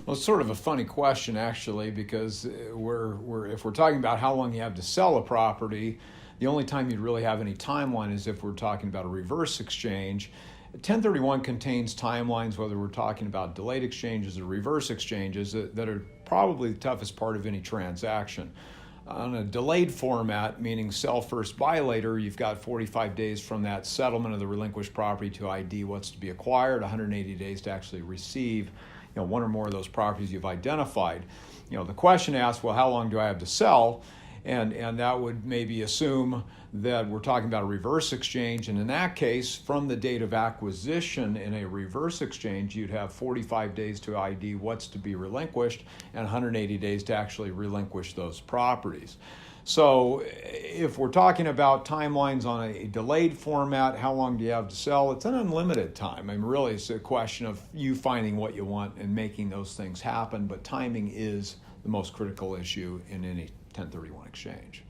Well, it's sort of a funny question, actually, because if we're talking about how long you have to sell a property, the only time you'd really have any timeline is if we're talking about a reverse exchange. 1031 contains timelines, whether we're talking about delayed exchanges or reverse exchanges, that are probably the toughest part of any transaction. On a delayed format, meaning sell first, buy later, you've got 45 days from that settlement of the relinquished property to ID what's to be acquired, 180 days to actually receive one or more of those properties you've identified. The question asks, well, how long do I have to sell? And that would maybe assume that we're talking about a reverse exchange. And in that case, from the date of acquisition in a reverse exchange, you'd have 45 days to ID what's to be relinquished and 180 days to actually relinquish those properties. So if we're talking about timelines on a delayed format, how long do you have to sell? It's an unlimited time. I mean, really, it's a question of you finding what you want and making those things happen. But timing is the most critical issue in any 1031 exchange.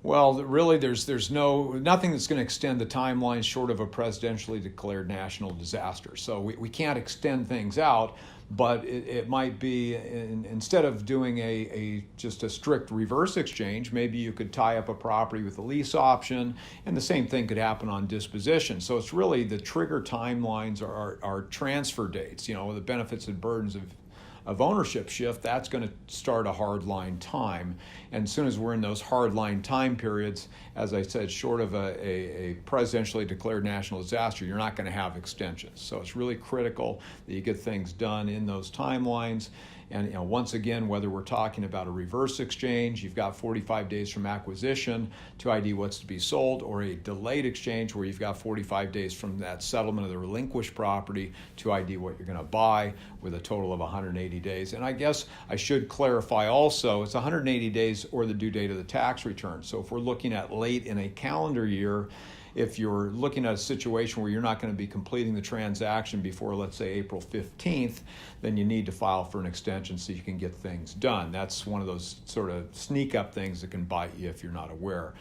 Well, really, there's nothing that's going to extend the timeline short of a presidentially declared national disaster. So we can't extend things out, but it might be, instead of doing just a strict reverse exchange, maybe you could tie up a property with a lease option, and the same thing could happen on disposition. So it's really the trigger timelines are transfer dates, the benefits and burdens of ownership shift. That's going to start a hard line time. And as soon as we're in those hard line time periods, as I said, short of a presidentially declared national disaster, you're not going to have extensions. So it's really critical that you get things done in those timelines. And once again, whether we're talking about a reverse exchange, you've got 45 days from acquisition to ID what's to be sold, or a delayed exchange where you've got 45 days from that settlement of the relinquished property to ID what you're going to buy, with a total of 180 days. And I guess I should clarify also, it's 180 days or the due date of the tax return. So if we're looking at late in a calendar year, if you're looking at a situation where you're not going to be completing the transaction before, let's say, April 15th, then you need to file for an extension so you can get things done. That's one of those sort of sneak up things that can bite you if you're not aware.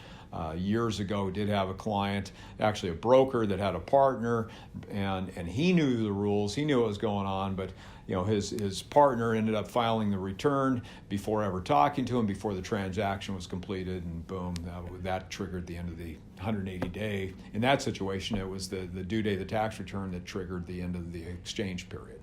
Years ago, did have a client, actually a broker that had a partner, and he knew the rules, he knew what was going on, but his partner ended up filing the return before ever talking to him, before the transaction was completed, and boom, that triggered the end of the 180 day. In that situation, it was the due date of the tax return that triggered the end of the exchange period.